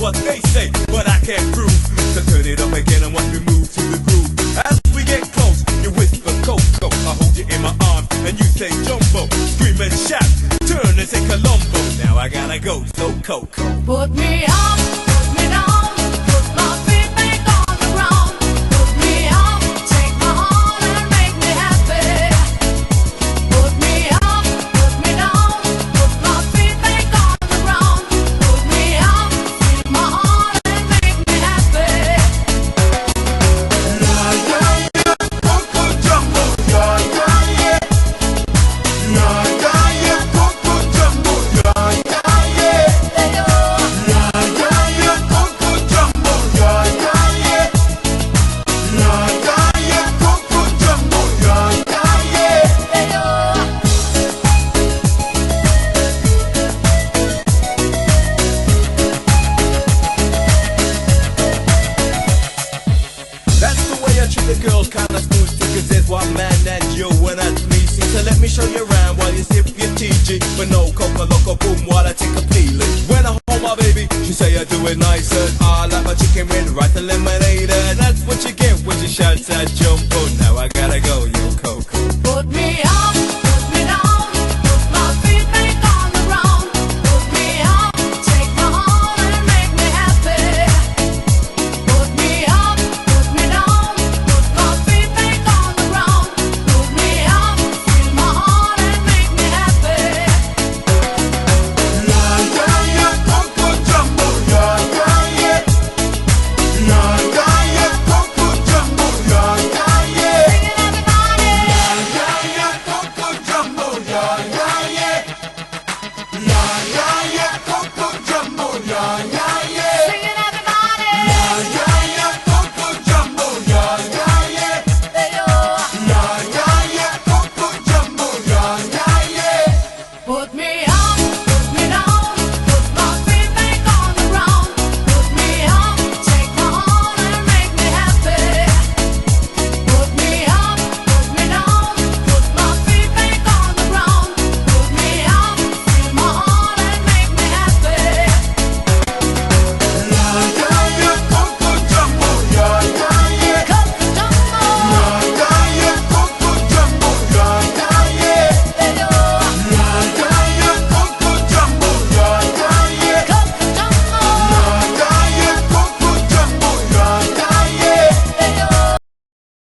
what they say, but I can't prove. So turn it up again and watch me move to the groove. As we get close, you whisper Coco. I hold you in my arms and you say Jumbo. Scream and shout, turn and say Colombo. Now I gotta go, so Coco. Put me up, put me down, put my feet back on the ground. Put me up, take my heart and make me happy. Put me up, put me down, put my feet back on the ground. Put me up, take my heart and make me happy. Yeah, yeah, yeah, Coco Jumbo. Yeah, yeah, yeah. Yeah, yeah, yeah, Coco Jumbo. Yeah, yeah, yeah. Yeah, yeah, yeah, Coco Jumbo. Yeah, yeah, yeah. Yeah, yeah, yeah, Coco Jumbo. Yeah, yeah, yeah. That's the way I treat the girls, kinda smooth. Cause there's one man and you and that's me. See, so let me show you around while you sip your TG. But no Coca Loco boom while I take a peeling. When I hold my baby, she say I do it nicer. I like my chicken with rice and lemonade. And that's what you get when she shouts at Jumbo. Now I